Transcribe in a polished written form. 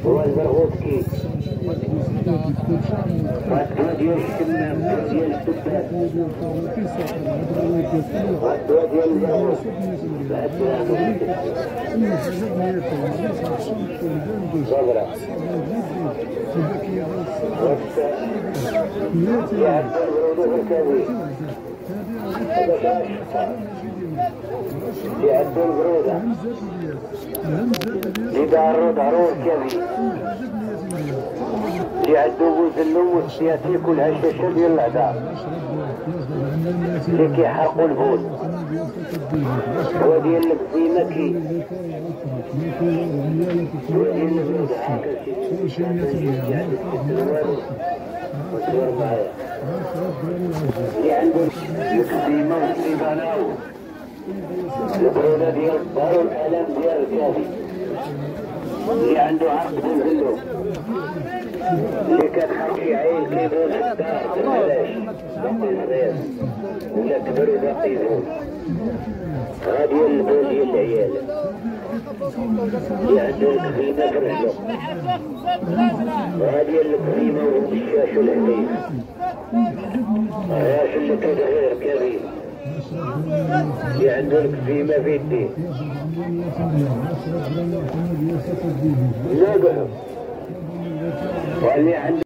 والبرغوثكي والدواء ديال الشمام ديال الدباب والدواء ديال البرغوث صبرا يعبر برودو الكبير يعبر البرودة لدارو دارو الكبير اللي عندو بوز اللوز ياكل هالشاشة ديال العذاب اللي كيحرقو البول هو ديال البزيمة هو ديال البزيمة اللي عندو البزيمة والسيباناو البرودة ديال الدار والألم ديال الكافي اللي عنده عرق بوزلو اللي كتحرق عين كيدوز في الدار بلاش باقي ولا كبر وباقي يزول غادي البول ديال العيال اللي عنده الكفيمة في رجلو غادي الكفيمة والمشاش والحديد غاش اللي كتغير كبير اللي عنده الكفيمة في يديه لا واللي عنده